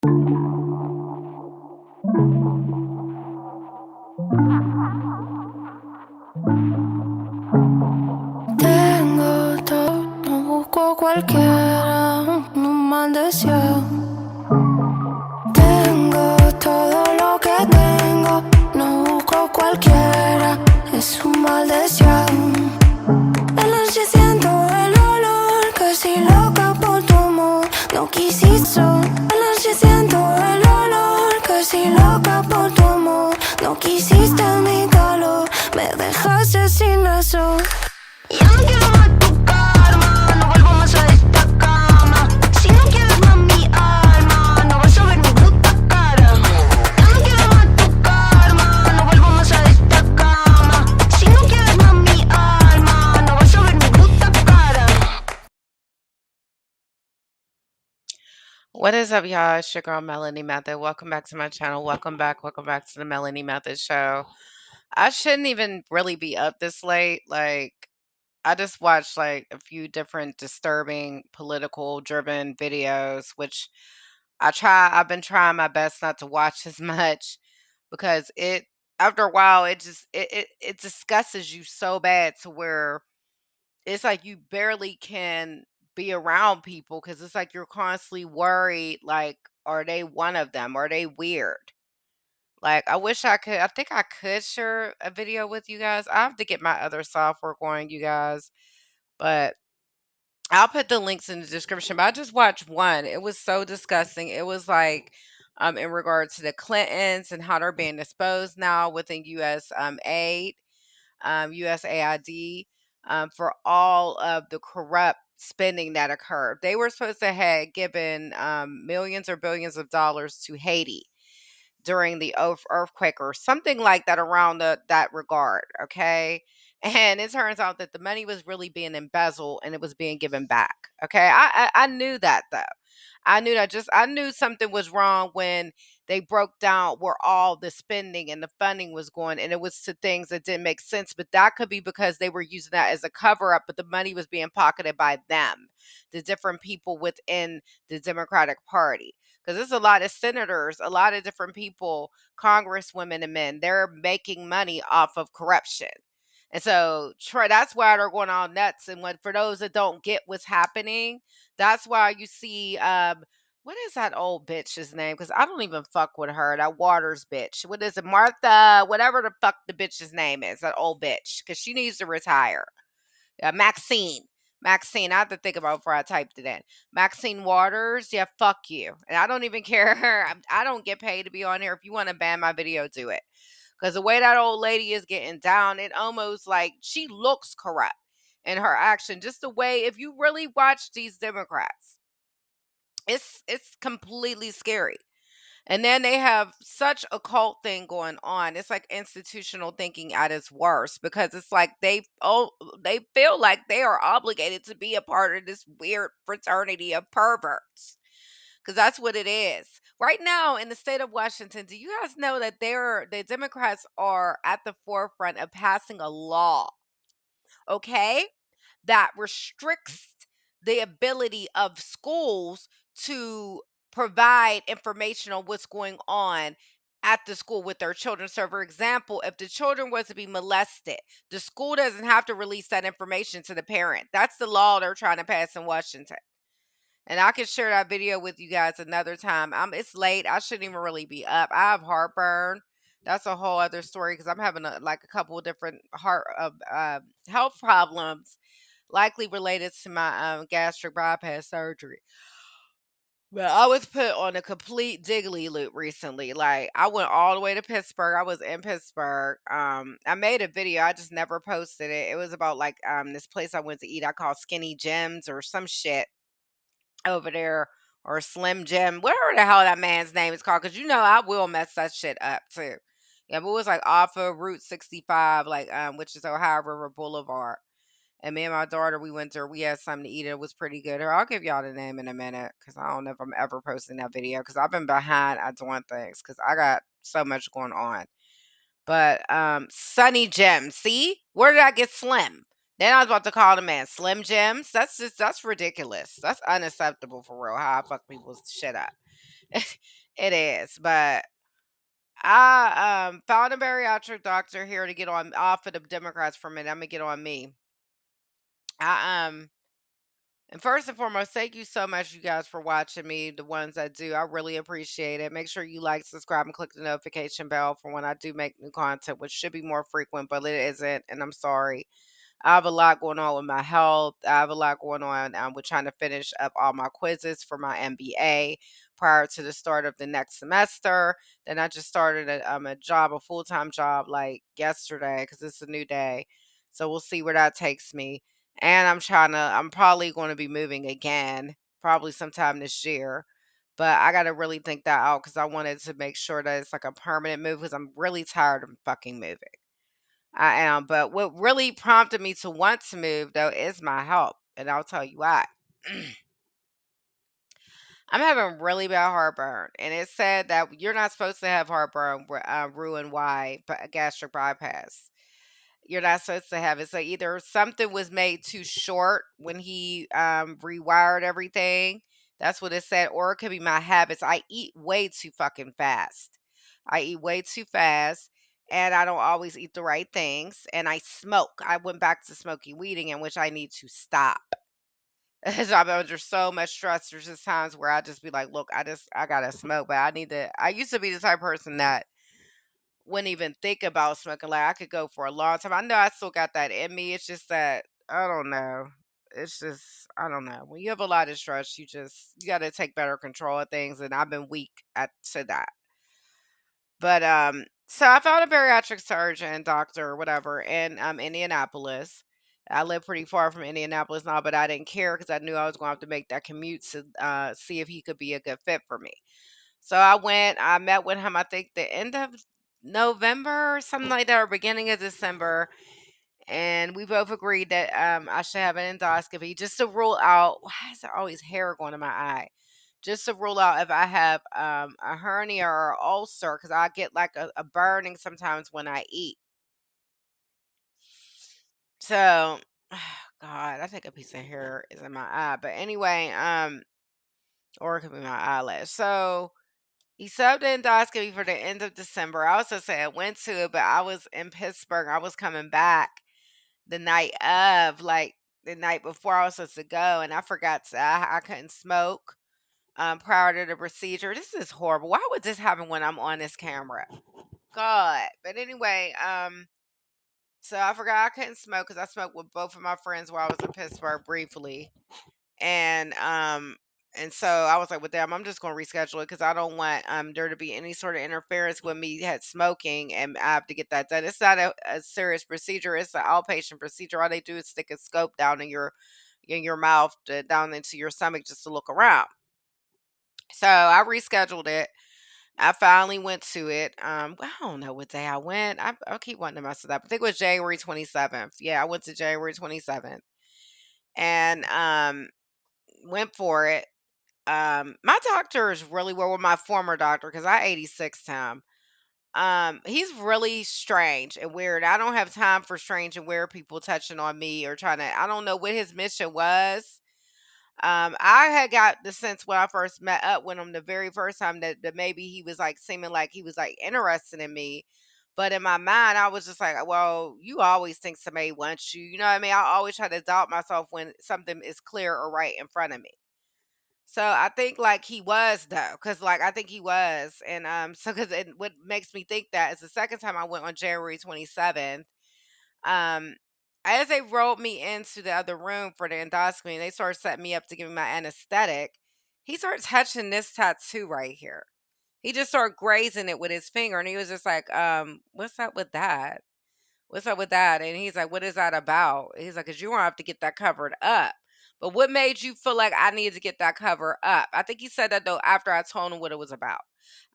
Tengo todo, no busco cualquiera, no mal deseo. Tengo todo lo que tengo, no busco cualquiera, es un mal deseo. De noche siento el olor, casi loca por tu amor, no quisiste. De noche siento el olor, casi loca por tu amor, no quisiste mi calor, me dejaste sin razón. Ya no quiero más tu karma, no vuelvo más a esta cama. Si no quieres más mi alma, no vas a ver mi puta cara. Ya no quiero más tu karma, no vuelvo más a esta cama. Si no quieres más mi alma, no vas a ver mi puta cara. What is up, y'all? It's your girl Melanie Method. Welcome back to my channel. Welcome back to the Melanie Method Show. I shouldn't even really be up this late. Like, I just watched like a few different disturbing political driven videos, which I've been trying my best not to watch as much because after a while, it disgusts you so bad to where it's like you barely can be around people because it's like you're constantly worried, like, are they one of them? Are they weird? Like, I think I could share a video with you guys. I have to get my other software going, you guys, but I'll put the links in the description. But I just watched one. It was so disgusting. It was like, in regards to the Clintons and how they're being disposed now within U.S. Aid, USAID, for all of the corrupt spending that occurred. They were supposed to have given millions or billions of dollars to Haiti during the earthquake or something like that around that regard. Okay. And it turns out that the money was really being embezzled and it was being given back. Okay. I knew that though. I knew something was wrong when they broke down where all the spending and the funding was going, and it was to things that didn't make sense. But that could be because they were using that as a cover up, but the money was being pocketed by them, the different people within the Democratic Party. Because there's a lot of senators, a lot of different people, congresswomen and men, they're making money off of corruption. And so that's why they're going all nuts. And when for those that don't get what's happening, that's why you see what is that old bitch's name? Because I don't even fuck with her. That Waters bitch. What is it? Martha, whatever the fuck the bitch's name is, that old bitch. Because she needs to retire. Maxine. Maxine, I have to think about it before I typed it in. Maxine Waters, yeah, fuck you. And I don't even care. I don't get paid to be on here. If you want to ban my video, do it. Because the way that old lady is getting down, it almost like she looks corrupt in her action. Just the way, if you really watch these Democrats, it's completely scary. And then they have such a cult thing going on. It's like institutional thinking at its worst because it's like they feel like they are obligated to be a part of this weird fraternity of perverts. Because that's what it is. Right now in the state of Washington, do you guys know that the Democrats are at the forefront of passing a law, okay, that restricts the ability of schools to provide information on what's going on at the school with their children. So, for example, if the children was to be molested, the school doesn't have to release that information to the parent. That's the law they're trying to pass in Washington. And I can share that video with you guys another time. It's late. I shouldn't even really be up. I have heartburn. That's a whole other story because I'm having like a couple of different health problems, likely related to my gastric bypass surgery. But I was put on a complete diggly loop recently. Like I went all the way to Pittsburgh. I was in Pittsburgh. I made a video. I just never posted it. It was about like this place I went to eat. I call Skinny Gems or some shit over there, or Slim Jim, whatever the hell that man's name is called. Cause you know I will mess that shit up too. Yeah, but it was like off of Route 65, like which is Ohio River Boulevard. And me and my daughter, we went there. We had something to eat. It was pretty good. Or I'll give y'all the name in a minute because I don't know if I'm ever posting that video because I've been behind at doing things because I got so much going on. But Sunny Jim, see, where did I get Slim? Then I was about to call the man Slim Jims. That's ridiculous. That's unacceptable for real. How I fuck people's shit up. It is, but I found a bariatric doctor here to get on off of the Democrats for a minute. I'm gonna get on me. I and first and foremost, thank you so much, you guys, for watching me. The ones that do, I really appreciate it. Make sure you like, subscribe, and click the notification bell for when I do make new content, which should be more frequent, but it isn't, and I'm sorry. I have a lot going on with my health. I have a lot going on with trying to finish up all my quizzes for my MBA prior to the start of the next semester. Then I just started a job, a full time job, like yesterday because it's a new day. So we'll see where that takes me. And I'm probably going to be moving again, probably sometime this year. But I got to really think that out because I wanted to make sure that it's like a permanent move because I'm really tired of fucking moving. I am, but what really prompted me to want to move though is my health, and I'll tell you why. I'm having really bad heartburn, and it said that you're not supposed to have heartburn ruin why gastric bypass. You're not supposed to have it. So either something was made too short when he rewired everything. That's what it said, or it could be my habits. I eat way too fucking fast. I eat way too fast, and I don't always eat the right things. And I smoke. I went back to smoking weed again, which I need to stop. Because I'm under so much stress. There's just times where I just be like, look, I gotta smoke, but I need to. I used to be the type of person that wouldn't even think about smoking. Like I could go for a long time. I know I still got that in me. It's just that I don't know. It's just I don't know. When you have a lot of stress, you got to take better control of things, and I've been weak at to that. But so I found a bariatric surgeon, doctor, or whatever, in Indianapolis. I live pretty far from Indianapolis now, but I didn't care because I knew I was going to have to make that commute to see if he could be a good fit for me. So I went, I met with him, I think the end of November or something like that, or beginning of December. And we both agreed that I should have an endoscopy just to rule out why is there always hair going in my eye? Just to rule out if I have a hernia or ulcer, because I get like a burning sometimes when I eat. So, God, I think a piece of hair is in my eye. But anyway, or it could be my eyelash. So, he subbed the endoscopy for the end of December. I also said I went to it, but I was in Pittsburgh. I was coming back the night of, like the night before I was supposed to go, and I forgot I couldn't smoke prior to the procedure. This is horrible. Why would this happen when I'm on this camera? God. But anyway, so I forgot I couldn't smoke because I smoked with both of my friends while I was in Pittsburgh briefly. And so I was like, well, damn, I'm just gonna reschedule it because I don't want there to be any sort of interference with me had smoking, and I have to get that done. It's not a serious procedure. It's an outpatient procedure. All they do is stick a scope down in your mouth down into your stomach just to look around. So I rescheduled it. I finally went to it. I don't know what day I went. I keep wanting to mess it up. I think it was January 27th. Yeah, I went to January 27th and went for it. My doctor is really well with my former doctor because I 86 him. He's really strange and weird. I don't have time for strange and weird people touching on me or trying to. I don't know what his mission was. I had got the sense when I first met up with him the very first time that maybe he was like seeming like he was like interested in me. But in my mind, I was just like, well, you always think somebody wants you. You know what I mean? I always try to doubt myself when something is clear or right in front of me. So I think like he was though, because like I think he was, and so because what makes me think that is the second time I went on January 27th. Um, as they rolled me into the other room for the endoscopy, and they started setting me up to give me my anesthetic. He started touching this tattoo right here. He just started grazing it with his finger, and he was just like, "What's up with that?" What's up with that? And he's like, what is that about? He's like, because you won't have to get that covered up. But what made you feel like I needed to get that cover up? I think he said that though after I told him what it was about.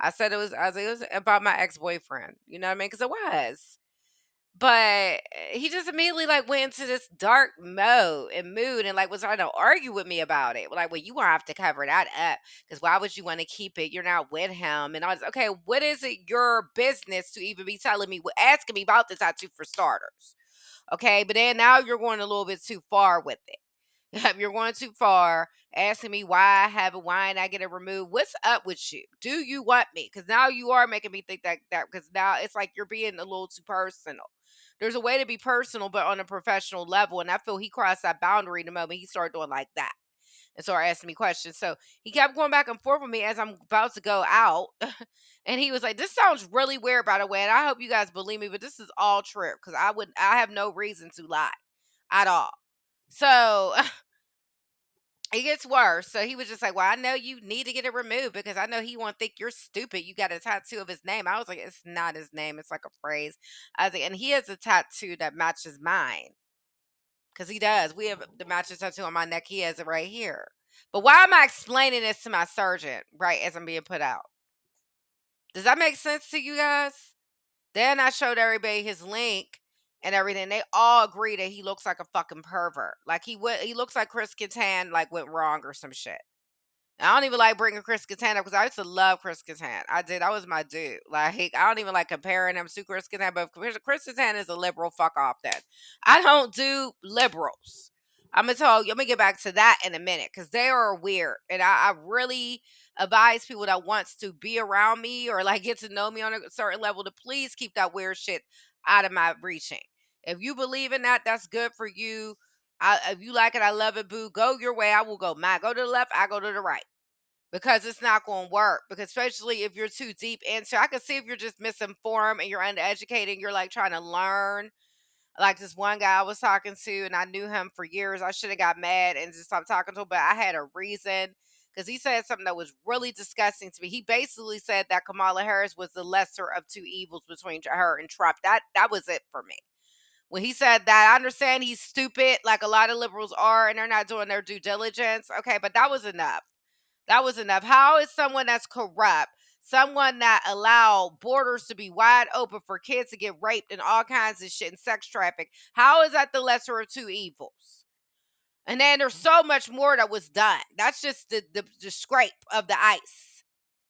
It was about my ex boyfriend. You know what I mean? Because it was. But he just immediately like went into this dark mode and mood and like was trying to argue with me about it. Like, well, you won't have to cover that up because why would you want to keep it? You're not with him. And I was okay. What is it your business to even be telling me, asking me about the tattoo for starters? Okay, but then now you're going a little bit too far with it. You're going too far. Asking me why I have it, why ain't I get it removed? What's up with you? Do you want me? Because now you are making me think that because now it's like you're being a little too personal. There's a way to be personal, but on a professional level. And I feel he crossed that boundary the moment he started doing like that and started asking me questions. So he kept going back and forth with me as I'm about to go out. And he was like, "This sounds really weird, by the way. And I hope you guys believe me, but this is all true. Because I have no reason to lie at all." So it gets worse. So he was just like, "Well, I know you need to get it removed because I know he won't think you're stupid. You got a tattoo of his name." I was like, "It's not his name. It's like a phrase." I was like, "And he has a tattoo that matches mine because he does. We have the matches tattoo on my neck. He has it right here." But why am I explaining this to my surgeon right as I'm being put out? Does that make sense to you guys? Then I showed everybody his link and everything. They all agree that he looks like a fucking pervert. Like he looks like Chris Kattan like went wrong or some shit. I don't even like bringing Chris Kattan up because I used to love Chris Kattan. I did. That was my dude. Like I don't even like comparing him to Chris Kattan, but Chris Kattan is a liberal. Fuck off then. I don't do liberals. I'm gonna tell you. I'm gonna get back to that in a minute because they are weird, and I really advise people that wants to be around me or like get to know me on a certain level to please keep that weird shit out of my reaching. If you believe in that, that's good for you. If you like it, I love it, boo. Go your way. I will go mine. Go to the left. I go to the right because it's not going to work. Because especially if you're too deep into, I can see if you're just misinformed and you're uneducated and you're like trying to learn. Like this one guy I was talking to, and I knew him for years. I should have got mad and just stopped talking to him, but I had a reason because he said something that was really disgusting to me. He basically said that Kamala Harris was the lesser of two evils between her and Trump. That was it for me. When he said that, I understand he's stupid, like a lot of liberals are, and they're not doing their due diligence. Okay, but that was enough. That was enough. How is someone that's corrupt, someone that allow borders to be wide open for kids to get raped and all kinds of shit and sex traffic? How is that the lesser of two evils? And then there's so much more that was done. That's just the scrape of the ice.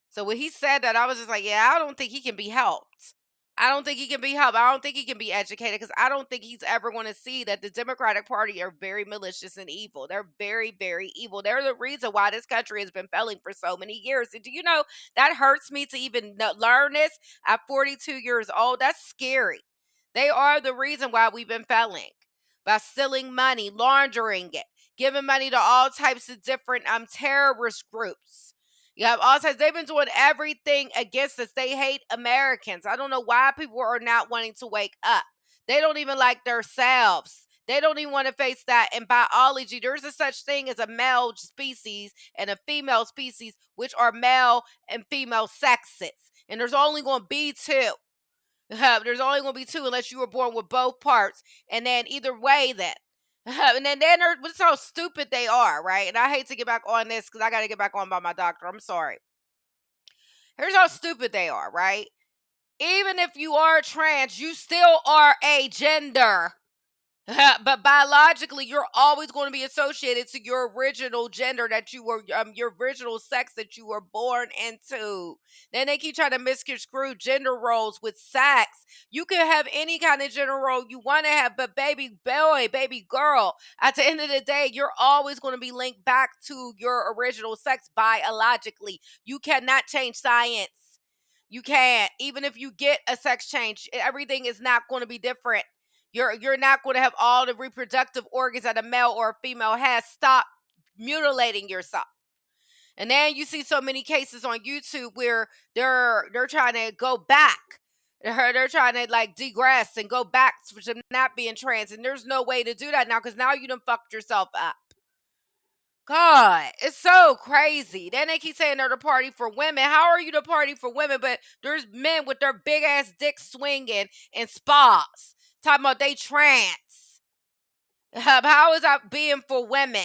So when he said that, I was just like, yeah, I don't think he can be helped. I don't think he can be helped. I don't think he can be educated because I don't think he's ever going to see that the Democratic Party are very malicious and evil. They're very, very evil. They're the reason why this country has been failing for so many years. And do you know that hurts me to even learn this at 42 years old? That's scary. They are the reason why we've been failing by stealing money, laundering it, giving money to all types of different terrorist groups. You have all types. They've been doing everything against us. They hate Americans. I don't know why people are not wanting to wake up. They don't even like themselves. They don't even want to face that. In biology, there's a such thing as a male species and a female species, which are male and female sexes. And there's only going to be two. There's only going to be two unless you were born with both parts. And then either way, then. And then that's how stupid they are, right? And I hate to get back on this because I got to get back on by my doctor. I'm sorry. Here's how stupid they are, right? Even if you are trans, you still are a gender. But biologically, you're always going to be associated to your original gender that you were, your original sex that you were born into. Then they keep trying to misconstrue gender roles with sex. You can have any kind of gender role you want to have, but baby boy, baby girl, at the end of the day, you're always going to be linked back to your original sex biologically. You cannot change science. You can't. Even if you get a sex change, everything is not going to be different. You're not going to have all the reproductive organs that a male or a female has. Stop mutilating yourself. And then you see so many cases on YouTube where they're trying to go back. They're trying to like degress and go back to not being trans. And there's no way to do that now because now you done fucked yourself up. God, it's so crazy. Then they keep saying they're the party for women. How are you the party for women? But there's men with their big ass dicks swinging in spas talking about they trans. How is that being for women?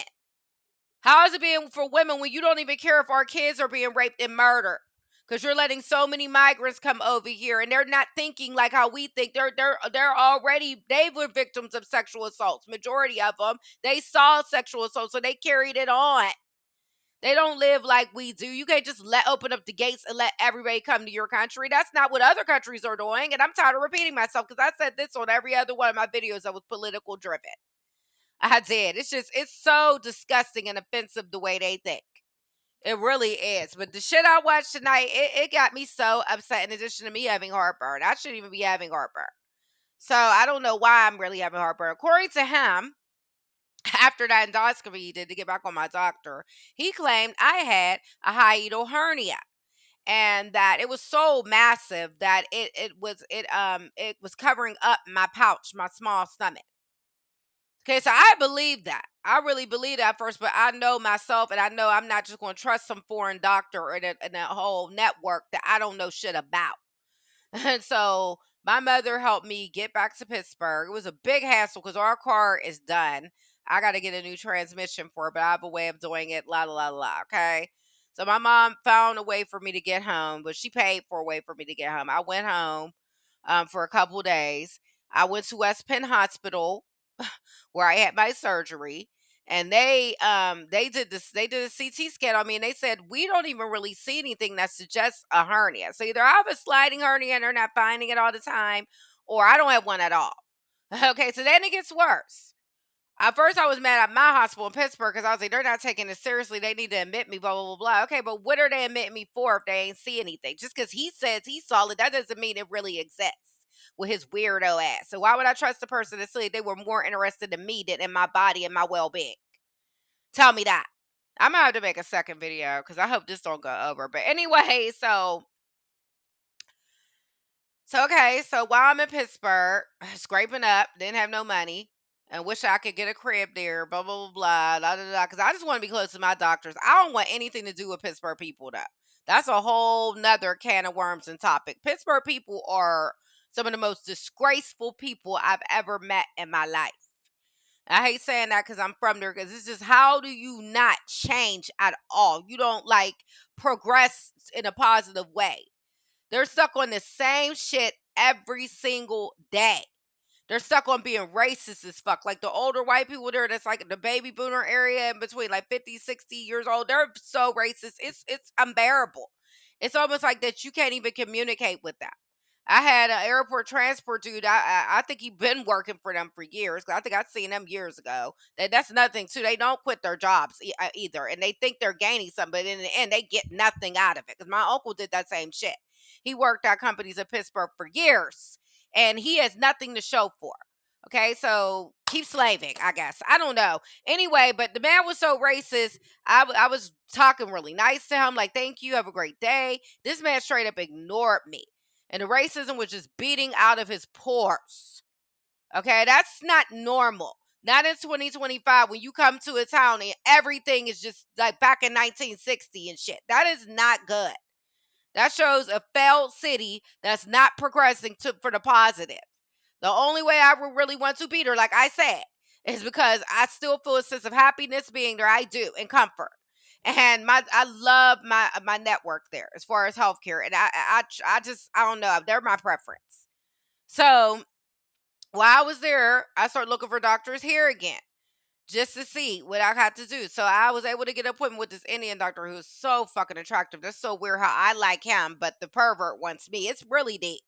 How is it being for women when you don't even care if our kids are being raped and murdered? Because you're letting so many migrants come over here and they're not thinking like how we think. They're already they were victims of sexual assaults. Majority of them they saw sexual assault, so they carried it on. They don't live like we do. You can't just let open up the gates and let everybody come to your country. That's not what other countries are doing. And I'm tired of repeating myself because I said this on every other one of my videos that was political driven. I did. It's so disgusting and offensive the way they think. It really is. But the shit I watched tonight, it got me so upset. In addition to me having heartburn, I shouldn't even be having heartburn. So I don't know why I'm really having heartburn. According to him, after that endoscopy he did to get back on my doctor, he claimed I had a hiatal hernia and that it was so massive that it was covering up my pouch, my small stomach. Okay, so I believe that. I really believe that first, but I know myself and I know I'm not just going to trust some foreign doctor in a whole network that I don't know shit about. And so my mother helped me get back to Pittsburgh. It was a big hassle because our car is done. I got to get a new transmission for it, but I have a way of doing it. La la la la. Okay. So my mom found a way for me to get home, but she paid for a way for me to get home. I went home for a couple days. I went to West Penn Hospital where I had my surgery. And they did a CT scan on me and they said we don't even really see anything that suggests a hernia. So either I have a sliding hernia and they're not finding it all the time, or I don't have one at all. Okay, so then it gets worse. At first, I was mad at my hospital in Pittsburgh because I was like, they're not taking this seriously. They need to admit me, blah, blah, blah, blah. Okay, but what are they admitting me for if they ain't see anything? Just because he says he saw it, that doesn't mean it really exists with his weirdo ass. So why would I trust the person that said they were more interested in me than in my body and my well being? Tell me that. I'm gonna have to make a second video because I hope this don't go over. But anyway, so while I'm in Pittsburgh, scraping up, didn't have no money, and wish I could get a crib there, blah blah blah blah, da da da. Because I just want to be close to my doctors. I don't want anything to do with Pittsburgh people though. That's a whole nother can of worms and topic. Pittsburgh people are some of the most disgraceful people I've ever met in my life. I hate saying that because I'm from there. Because it's just how do you not change at all? You don't like progress in a positive way. They're stuck on the same shit every single day. They're stuck on being racist as fuck. Like the older white people there, that's like the baby boomer area in between like 50, 60 years old. They're so racist. It's unbearable. It's almost like that you can't even communicate with them. I had an airport transport dude. I think he been working for them for years. 'Cause I think I'd seen them years ago. That's nothing too. They don't quit their jobs either, and they think they're gaining something, but in the end, they get nothing out of it. Because my uncle did that same shit. He worked at companies in Pittsburgh for years, and he has nothing to show for. Okay, so keep slaving, I guess. I don't know. Anyway, but the man was so racist. I was talking really nice to him, like, thank you, have a great day. This man straight up ignored me. And the racism was just beating out of his pores. Okay, that's not normal. Not in 2025 when you come to a town and everything is just like back in 1960 and shit. That is not good. That shows a failed city that's not progressing for the positive. The only way I would really want to be there, like I said, is because I still feel a sense of happiness being there. I do, and comfort. And I love my network there as far as healthcare, and I don't know, they're my preference. So while I was there, I started looking for doctors here again just to see what I had to do. So I was able to get an appointment with this Indian doctor who's so fucking attractive. That's so weird how I like him, but the pervert wants me. It's really deep.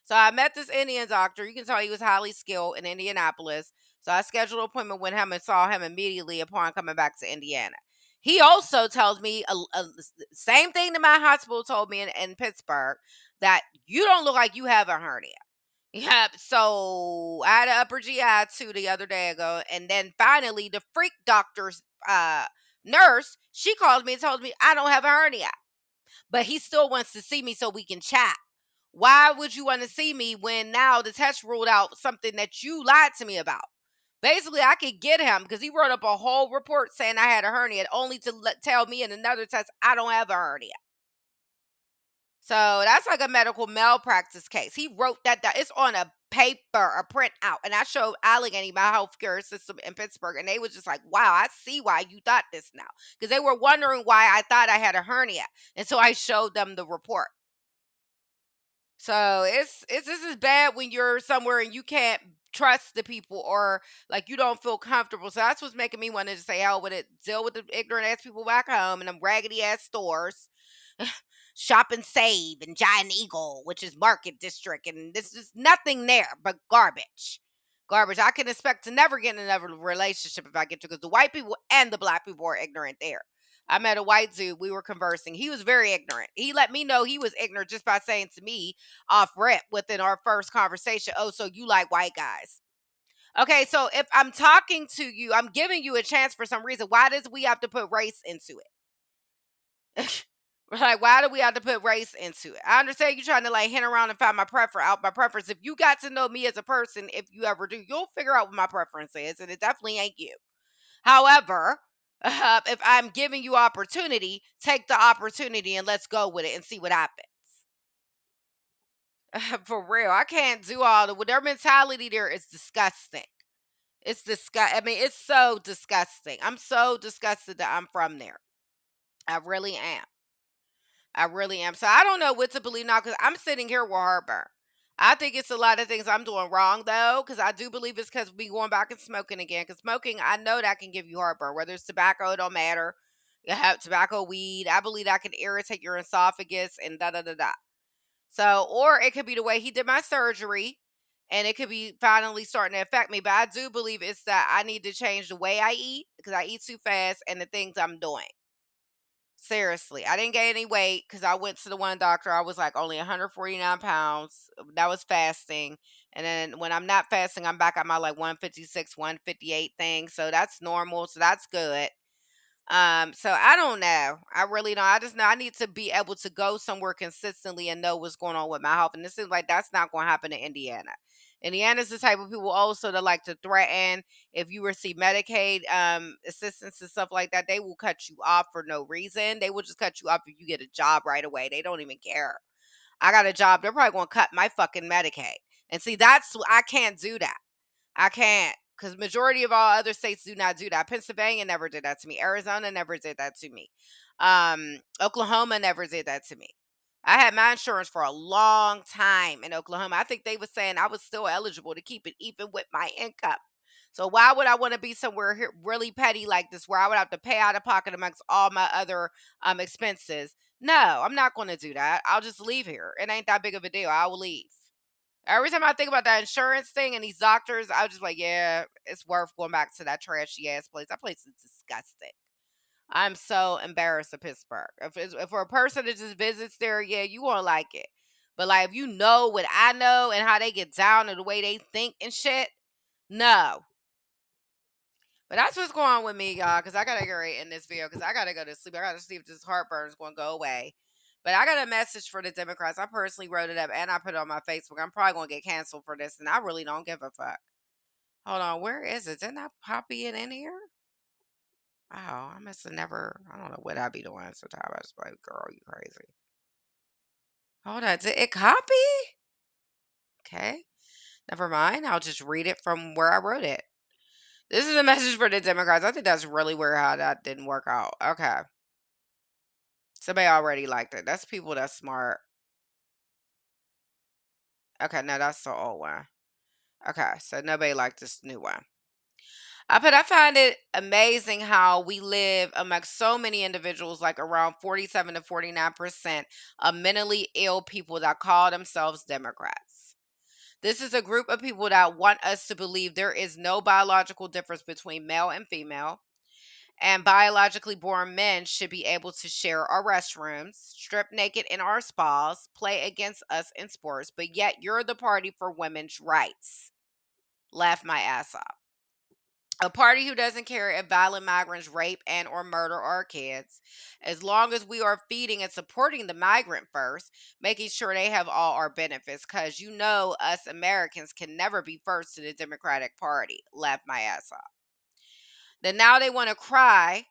So I met this Indian doctor. You can tell he was highly skilled in Indianapolis. So I scheduled an appointment with him and saw him immediately upon coming back to Indiana. He also tells me same thing that my hospital told me in Pittsburgh, that you don't look like you have a hernia. Yep. So I had an upper GI too the other day ago, and then finally the freak doctor's nurse, she called me and told me I don't have a hernia, but he still wants to see me so we can chat. Why would you want to see me when now the test ruled out something that you lied to me about? Basically, I could get him because he wrote up a whole report saying I had a hernia, only to tell me in another test I don't have a hernia. So that's like a medical malpractice case. He wrote that down. It's on a paper, a printout. And I showed Allegheny, my healthcare system in Pittsburgh, and they was just like, wow, I see why you thought this now. Because they were wondering why I thought I had a hernia. And so I showed them the report. So it's this is bad when you're somewhere and you can't trust the people, or like you don't feel comfortable. So that's what's making me want to just say, hell with it, deal with the ignorant ass people back home and them raggedy ass stores. Shop and Save and Giant Eagle, which is Market District, and this is nothing there but garbage. Garbage. I can expect to never get in another relationship if I get to, because the white people and the black people are ignorant there. I met a white dude. We were conversing. He was very ignorant. He let me know he was ignorant just by saying to me off rip within our first conversation, "Oh, so you like white guys?" Okay, so if I'm talking to you, I'm giving you a chance for some reason. Why does we have to put race into it? Like, why do we have to put race into it? I understand you trying to like hint around and find my preference. If you got to know me as a person, if you ever do, you'll figure out what my preference is, and it definitely ain't you. However, if I'm giving you opportunity, take the opportunity and let's go with it and see what happens. For real, I can't do all the, with their mentality there is disgusting. It's disgust. I mean, it's so disgusting. I'm so disgusted that I'm from there. I really am. I really am. So I don't know what to believe now, because I'm sitting here with heartburn. I think it's a lot of things I'm doing wrong though, because I do believe it's because me going back and smoking again. Because smoking, I know that can give you heartburn. Whether it's tobacco, it don't matter. You have tobacco, weed. I believe that can irritate your esophagus and da da da da. So, or it could be the way he did my surgery, and it could be finally starting to affect me. But I do believe it's that I need to change the way I eat, because I eat too fast, and the things I'm doing. Seriously, I didn't gain any weight because I went to the one doctor. I was like only 149 pounds. That was fasting. And then when I'm not fasting, I'm back at my like 156, 158 thing. So that's normal. So that's good. So I don't know. I really don't. I just know I need to be able to go somewhere consistently and know what's going on with my health. And this seems like that's not going to happen in Indiana. Indiana's the type of people also that like to threaten. If you receive Medicaid assistance and stuff like that, they will cut you off for no reason. They will just cut you off if you get a job right away. They don't even care. I got a job, they're probably going to cut my fucking Medicaid. And see, I can't do that. I can't, because majority of all other states do not do that. Pennsylvania never did that to me. Arizona never did that to me. Oklahoma never did that to me. I had my insurance for a long time in Oklahoma. I think they were saying I was still eligible to keep it even with my income. So why would I want to be somewhere here really petty like this, where I would have to pay out of pocket amongst all my other expenses? No, I'm not going to do that. I'll just leave here. It ain't that big of a deal. I will leave. Every time I think about that insurance thing and these doctors, I was just like, yeah, it's worth going back to that trashy ass place. That place is disgusting. I'm so embarrassed of Pittsburgh. If for a person that just visits there, yeah, you won't like it. But like, if you know what I know and how they get down and the way they think and shit, no. But that's what's going on with me, y'all. Because I gotta get right in this video. Because I gotta go to sleep. I gotta see if this heartburn is gonna go away. But I got a message for the Democrats. I personally wrote it up and I put it on my Facebook. I'm probably gonna get canceled for this, and I really don't give a fuck. Hold on, where is it? Didn't I copy it in here? Oh, I must have never. I don't know what I be doing sometimes. I just be like, girl, you crazy. Hold on, did it copy? Okay, never mind. I'll just read it from where I wrote it. This is a message for the Democrats. I think that's really weird how that didn't work out. Okay. Somebody already liked it. That's people that's smart. Okay, no, that's the old one. Okay, so nobody liked this new one. I find it amazing how we live amongst so many individuals, like around 47 to 49% of mentally ill people that call themselves Democrats. This is a group of people that want us to believe there is no biological difference between male and female, and biologically born men should be able to share our restrooms, strip naked in our spas, play against us in sports, but yet you're the party for women's rights. Laugh my ass off. A party who doesn't care if violent migrants rape and or murder our kids, as long as we are feeding and supporting the migrant first, making sure they have all our benefits, because you know us Americans can never be first to the Democratic Party. Laugh my ass off. Then now they want to cry,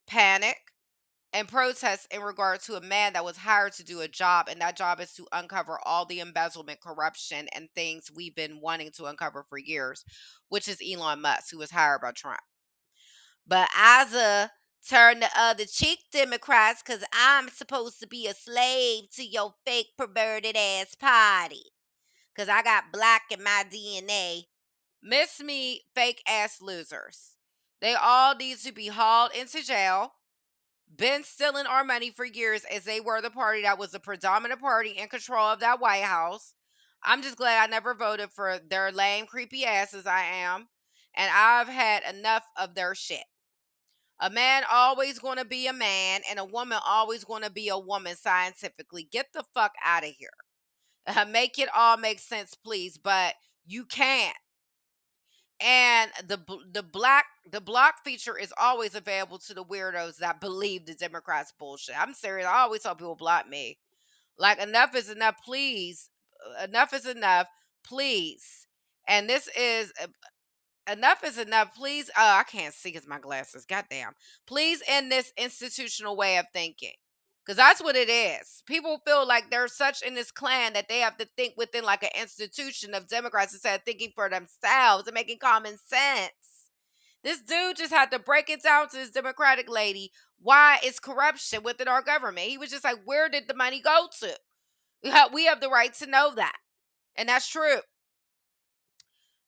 panic, and protest in regard to a man that was hired to do a job, and that job is to uncover all the embezzlement, corruption, and things we've been wanting to uncover for years, which is Elon Musk, who was hired by Trump. But I'za turn the other cheek, Democrats, because I'm supposed to be a slave to your fake perverted ass party. Because I got black in my DNA. Miss me, fake ass losers. They all need to be hauled into jail. Been stealing our money for years, as they were the party that was the predominant party in control of that White House. I'm just glad I never voted for their lame, creepy asses. I am. And I've had enough of their shit. A man always going to be a man, and a woman always going to be a woman scientifically. Get the fuck out of here. Make it all make sense, please. But you can't. And the block feature is always available to the weirdos that believe the Democrats bullshit. I'm serious. I always tell people block me. Like, enough is enough, please. Enough is enough, please. And this is enough is enough, please. I can't see because my glasses. Goddamn. Please end this institutional way of thinking. Because that's what it is. People feel like they're such in this clan that they have to think within like an institution of Democrats instead of thinking for themselves and making common sense. This dude just had to break it down to this Democratic lady why it's corruption within our government. He was just like, where did the money go to? We have the right to know that. And that's true.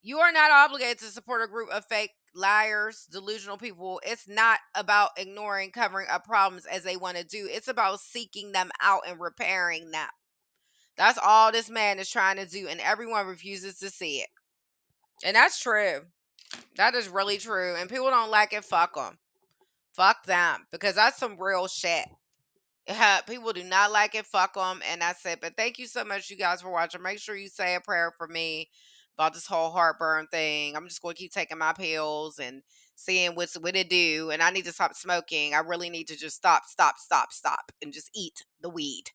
You are not obligated to support a group of fake liars, delusional people. It's not about ignoring, covering up problems as they want to do. It's about seeking them out and repairing them. That's all this man is trying to do, and everyone refuses to see it. And that's true. That is really true. And people don't like it. Fuck them. Fuck them. Because that's some real shit. People do not like it. Fuck them. And that's it. But thank you so much, you guys, for watching. Make sure you say a prayer for me about this whole heartburn thing. I'm just going to keep taking my pills and seeing what it do. And I need to stop smoking. I really need to just stop, and just eat the weed.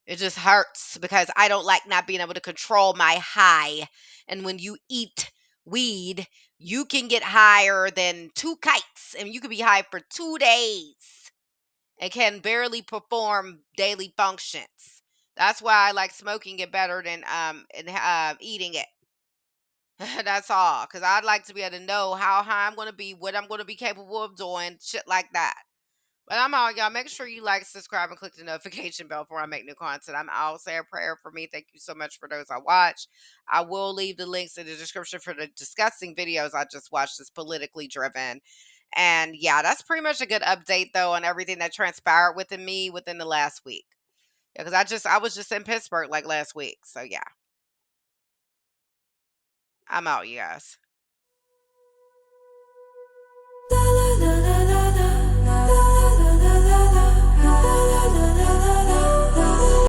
It just hurts because I don't like not being able to control my high. And when you eat weed, you can get higher than two kites, and you can be high for 2 days and can barely perform daily functions. That's why I like smoking it better than eating it. That's all, because I'd like to be able to know how high I'm going to be, what I'm going to be capable of doing, shit like that. But I'm out, y'all. Make sure you like, subscribe, and click the notification bell before I make new content. I'm out. Say a prayer for me. Thank you so much for those I watch. I will leave the links in the description for the disgusting videos I just watched. That's politically driven. And yeah, that's pretty much a good update though on everything that transpired within me within the last week. Because I was just in Pittsburgh like last week. So yeah, I'm out, you guys.